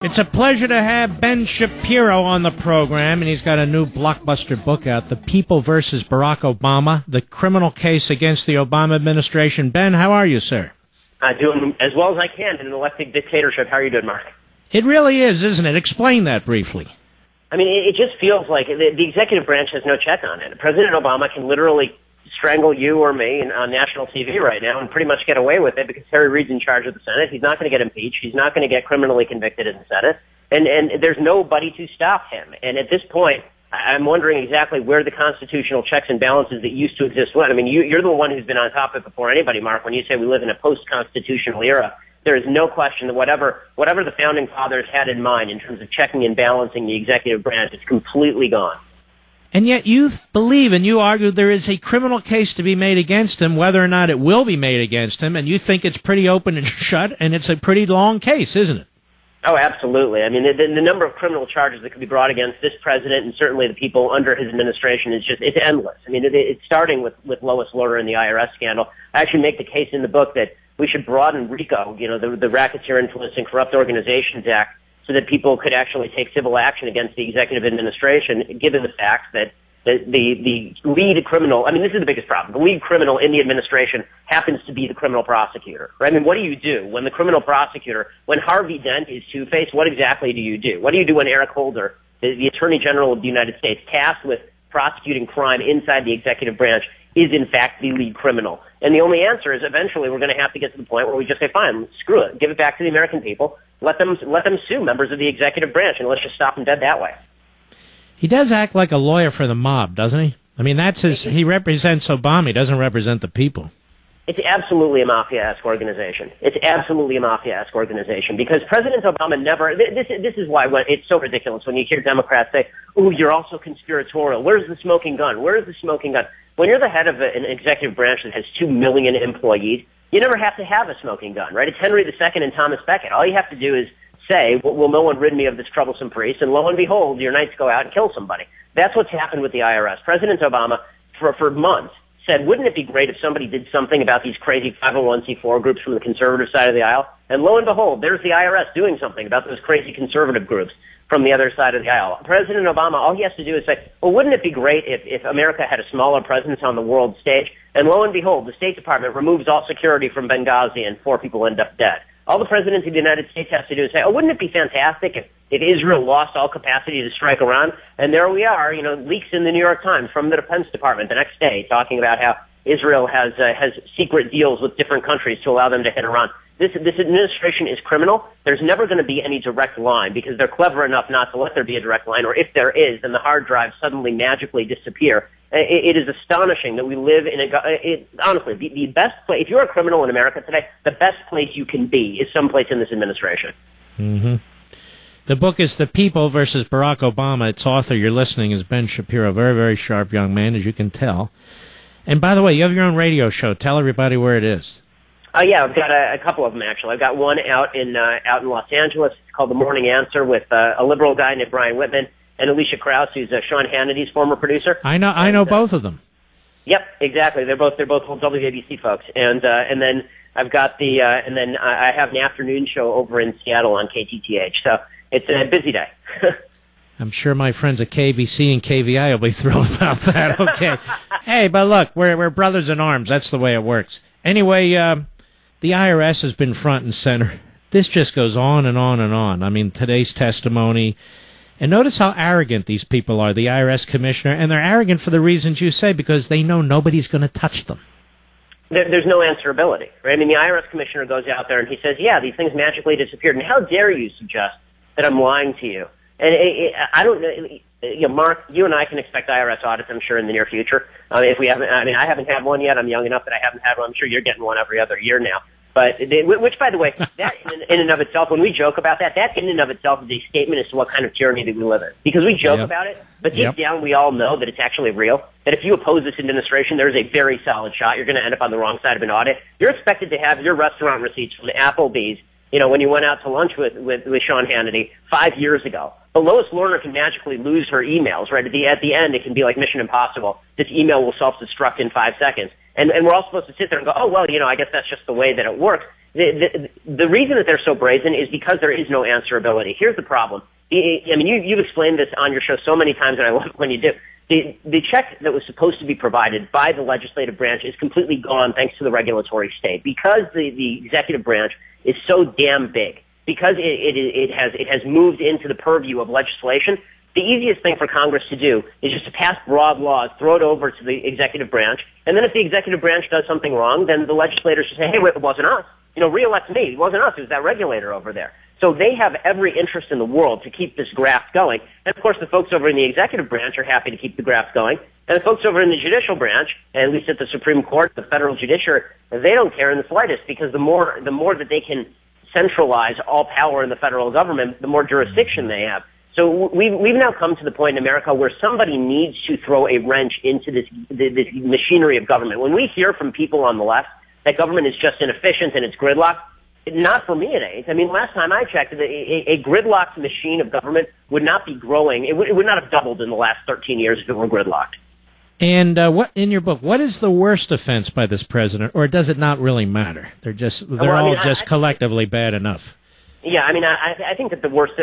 It's a pleasure to have Ben Shapiro on the program, and he's got a new blockbuster book out, The People versus Barack Obama, the criminal case against the Obama administration. Ben, how are you, sir? I'm doing as well as I can in an elected dictatorship. How are you doing, Mark? It really is, isn't it? Explain that briefly. I mean, it just feels like the executive branch has no check on it. President Obama can literally strangle you or me on national TV right now and pretty much get away with it because Harry Reid's in charge of the Senate. He's not going to get impeached. He's not going to get criminally convicted in the Senate. And there's nobody to stop him. And at this point, I'm wondering exactly where the constitutional checks and balances that used to exist went. I mean, you're the one who's been on top of it before anybody, Mark, when you say we live in a post-constitutional era. There is no question that whatever the founding fathers had in mind in terms of checking and balancing the executive branch, it's completely gone. And yet you believe and you argue there is a criminal case to be made against him, whether or not it will be made against him, and you think it's pretty open and shut, and it's a pretty long case, isn't it? Oh, absolutely. I mean, the number of criminal charges that could be brought against this president and certainly the people under his administration is just, it's endless. I mean, it's starting with Lois Lerner and the IRS scandal. I actually make the case in the book that we should broaden RICO, the Racketeer Influence and Corrupt Organizations Act, so that people could actually take civil action against the executive administration, given the fact that the lead criminal, I mean, this is the biggest problem. The lead criminal in the administration happens to be the criminal prosecutor, right? I mean, what do you do when the criminal prosecutor, when Harvey Dent is two-faced, what exactly do you do? What do you do when Eric Holder, the Attorney General of the United States, tasked with prosecuting crime inside the executive branch, is in fact the lead criminal? And the only answer is eventually we're going to have to get to the point where we just say, fine, screw it, give it back to the American people, let them sue members of the executive branch, and let's just stop them dead that way. He does act like a lawyer for the mob, doesn't he? I mean, he represents Obama. He doesn't represent the people. It's absolutely a mafia-esque organization. It's absolutely a mafia-esque organization because President Obama never, this is why it's so ridiculous when you hear Democrats say, ooh, you're also conspiratorial. Where's the smoking gun? Where's the smoking gun? When you're the head of an executive branch that has 2 million employees, you never have to have a smoking gun, right? It's Henry II and Thomas Becket. All you have to do is say, will no one rid me of this troublesome priest? And lo and behold, your knights go out and kill somebody. That's what's happened with the IRS. President Obama, for months, said, wouldn't it be great if somebody did something about these crazy 501c4 groups from the conservative side of the aisle? And lo and behold, there's the IRS doing something about those crazy conservative groups from the other side of the aisle. President Obama, all he has to do is say, well, wouldn't it be great if America had a smaller presence on the world stage? And lo and behold, the State Department removes all security from Benghazi and 4 people end up dead. All the President of the United States has to do is say, oh, wouldn't it be fantastic if Israel lost all capacity to strike Iran? And there we are, leaks in the New York Times from the Defense Department the next day talking about how Israel has secret deals with different countries to allow them to hit Iran. This administration is criminal. There's never going to be any direct line because they're clever enough not to let there be a direct line, or if there is, then the hard drives suddenly magically disappear. It is astonishing that we live in honestly, the best place, if you're a criminal in America today, the best place you can be is someplace in this administration. Mm-hmm. The book is The People versus Barack Obama. Its author, you're listening, is Ben Shapiro, a very, very sharp young man, as you can tell. And by the way, you have your own radio show. Tell everybody where it is. Yeah, I've got a couple of them, actually. I've got one out in Los Angeles. It's called The Morning Answer with a liberal guy named Brian Whitman and Alicia Krause, who's Sean Hannity's former producer. I know both of them. Yep, exactly. They're both old WABC folks. And then I've got and then I have an afternoon show over in Seattle on KTTH. So it's a busy day. I'm sure my friends at KBC and KVI will be thrilled about that. Okay. Hey, but look, we're brothers in arms. That's the way it works. Anyway, the IRS has been front and center. This just goes on and on and on. I mean, today's testimony. And notice how arrogant these people are, the IRS commissioner. And they're arrogant for the reasons you say, because they know nobody's going to touch them. There's no answerability, right? I mean, the IRS commissioner goes out there and he says, yeah, these things magically disappeared. And how dare you suggest that I'm lying to you? And I don't know, Mark, you and I can expect IRS audits, I'm sure, in the near future. If we haven't, I haven't had one yet. I'm young enough that I haven't had one. I'm sure you're getting one every other year now. But which, by the way, that in and of itself, when we joke about that in and of itself is a statement as to what kind of tyranny that we live in. Because we joke about it, but deep down we all know that it's actually real. That if you oppose this administration, there's a very solid shot you're going to end up on the wrong side of an audit. You're expected to have your restaurant receipts from Applebee's, when you went out to lunch with Sean Hannity 5 years ago. But Lois Lerner can magically lose her emails, right? At the end, it can be like Mission Impossible. This email will self-destruct in 5 seconds. And we're all supposed to sit there and go, oh, well, I guess that's just the way that it works. The reason that they're so brazen is because there is no answerability. Here's the problem. I mean, you've explained this on your show so many times, and I love it when you do. The check that was supposed to be provided by the legislative branch is completely gone thanks to the regulatory state. Because the executive branch is so damn big, because it has moved into the purview of legislation, the easiest thing for Congress to do is just to pass broad laws, throw it over to the executive branch, and then if the executive branch does something wrong, then the legislators should say, hey, wait, it wasn't us. Re-elect me. It wasn't us. It was that regulator over there. So they have every interest in the world to keep this graft going. And, of course, the folks over in the executive branch are happy to keep the graft going. And the folks over in the judicial branch, at least at the Supreme Court, the federal judiciary, they don't care in the slightest, because the more that they can centralize all power in the federal government, the more jurisdiction they have. So we've now come to the point in America where somebody needs to throw a wrench into this machinery of government. When we hear from people on the left that government is just inefficient and it's gridlocked, not for me it ain't. I mean, last time I checked, a gridlocked machine of government would not be growing. It would not have doubled in the last 13 years if it were gridlocked. And what in your book, what is the worst offense by this president, or does it not really matter? They're all collectively bad enough. Yeah, I mean, I think that the worst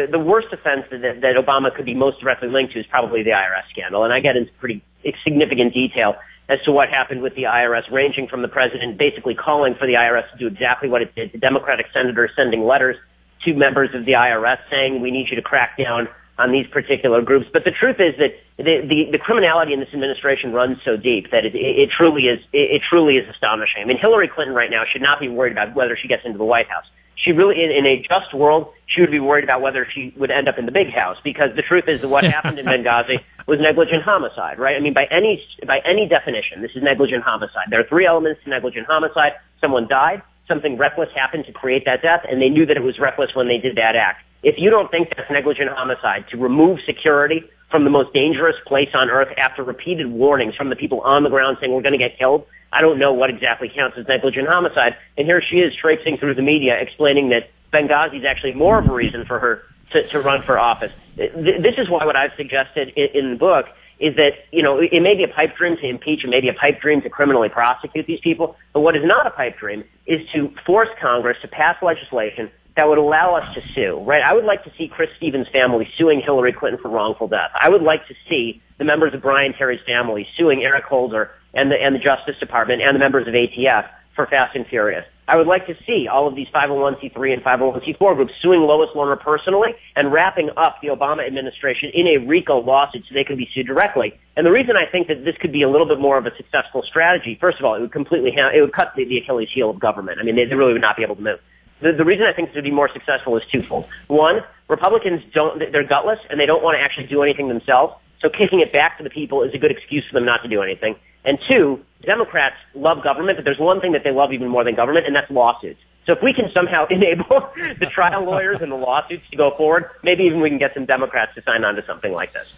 offense that Obama could be most directly linked to is probably the IRS scandal, and I get into pretty significant detail as to what happened with the IRS, ranging from the president basically calling for the IRS to do exactly what it did, to Democratic senators sending letters to members of the IRS saying, we need you to crack down on these particular groups. But the truth is that the criminality in this administration runs so deep that it truly is astonishing. I mean, Hillary Clinton right now should not be worried about whether she gets into the White House. She really, in a just world, she would be worried about whether she would end up in the big house, because the truth is that what happened in Benghazi was negligent homicide, right? I mean, by any definition, this is negligent homicide. There are three elements to negligent homicide. Someone died, something reckless happened to create that death, and they knew that it was reckless when they did that act. If you don't think that's negligent homicide, to remove security from the most dangerous place on earth after repeated warnings from the people on the ground saying we're going to get killed, I don't know what exactly counts as negligent homicide. And here she is traipsing through the media explaining that Benghazi is actually more of a reason for her to run for office. This is why what I've suggested in the book is that, it may be a pipe dream to impeach, it may be a pipe dream to criminally prosecute these people, but what is not a pipe dream is to force Congress to pass legislation that would allow us to sue, right? I would like to see Chris Stevens' family suing Hillary Clinton for wrongful death. I would like to see the members of Brian Terry's family suing Eric Holder and the Justice Department and the members of ATF for Fast and Furious. I would like to see all of these 501c3 and 501c4 groups suing Lois Lerner personally and wrapping up the Obama administration in a RICO lawsuit so they could be sued directly. And the reason I think that this could be a little bit more of a successful strategy, first of all, it would cut the Achilles heel of government. I mean, they really would not be able to move. The reason I think this would be more successful is twofold. One, Republicans they're gutless and they don't want to actually do anything themselves. So kicking it back to the people is a good excuse for them not to do anything. And two, Democrats love government, but there's one thing that they love even more than government, and that's lawsuits. So if we can somehow enable the trial lawyers and the lawsuits to go forward, maybe even we can get some Democrats to sign on to something like this.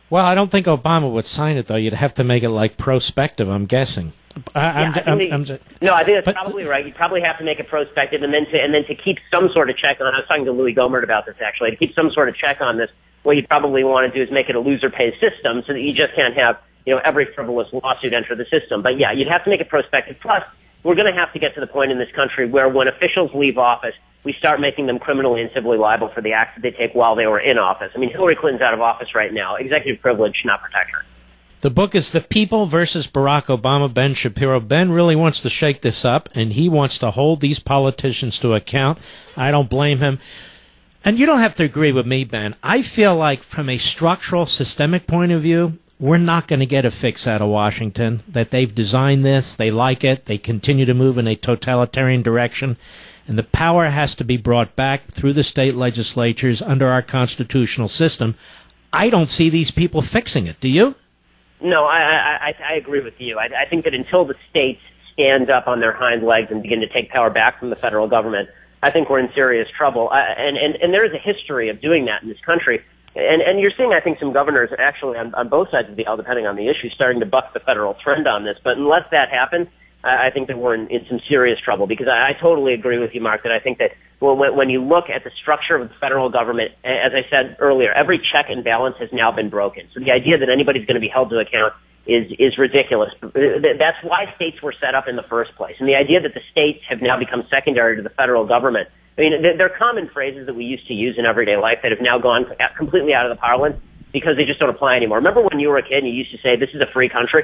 Well, I don't think Obama would sign it, though. You'd have to make it like prospective, I'm guessing. I think that's probably right. You probably have to make it prospective, and then to keep some sort of check on. I was talking to Louis Gohmert about this actually. To keep some sort of check on this, what you probably want to do is make it a loser pays system, so that you just can't have every frivolous lawsuit enter the system. But yeah, you'd have to make it prospective. Plus, we're going to have to get to the point in this country where when officials leave office, we start making them criminally and civilly liable for the acts that they take while they were in office. I mean, Hillary Clinton's out of office right now. Executive privilege should not protect her. The book is The People versus Barack Obama. Ben Shapiro. Ben really wants to shake this up, and he wants to hold these politicians to account. I don't blame him. And you don't have to agree with me, Ben. I feel like from a structural, systemic point of view, we're not going to get a fix out of Washington, that they've designed this, they like it, they continue to move in a totalitarian direction, and the power has to be brought back through the state legislatures under our constitutional system. I don't see these people fixing it. Do you? No, I agree with you. I think that until the states stand up on their hind legs and begin to take power back from the federal government, I think we're in serious trouble. And there is a history of doing that in this country. And you're seeing, I think, some governors actually on both sides of the aisle, depending on the issue, starting to buck the federal trend on this. But unless that happens, I think that we're in some serious trouble, because I totally agree with you, Mark, that I think that when you look at the structure of the federal government, as I said earlier, every check and balance has now been broken. So the idea that anybody's going to be held to account is ridiculous. That's why states were set up in the first place. And the idea that the states have now become secondary to the federal government, I mean, they're common phrases that we used to use in everyday life that have now gone completely out of the parlance because they just don't apply anymore. Remember when you were a kid and you used to say, this is a free country?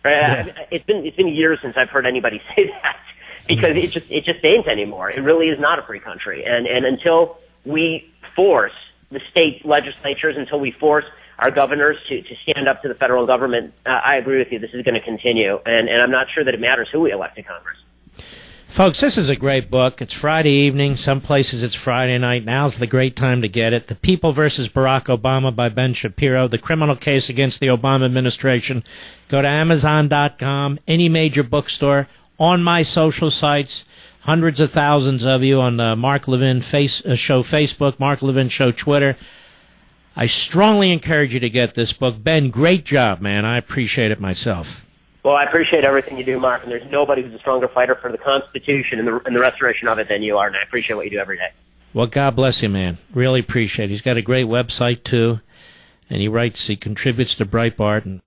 Yeah. It's been years since I've heard anybody say that because it just ain't anymore. It really is not a free country. And until we force the state legislatures, until we force our governors to stand up to the federal government, I agree with you. This is going to continue. And I'm not sure that it matters who we elect to Congress. Folks, this is a great book. It's Friday evening. Some places it's Friday night. Now's the great time to get it. The People versus Barack Obama by Ben Shapiro. The criminal case against the Obama administration. Go to Amazon.com, any major bookstore, on my social sites. Hundreds of thousands of you on the Mark Levin Show Facebook, Mark Levin Show Twitter. I strongly encourage you to get this book. Ben, great job, man. I appreciate it myself. Well, I appreciate everything you do, Mark, and there's nobody who's a stronger fighter for the Constitution and the restoration of it than you are, and I appreciate what you do every day. Well, God bless you, man. Really appreciate it. He's got a great website, too, and he contributes to Breitbart, and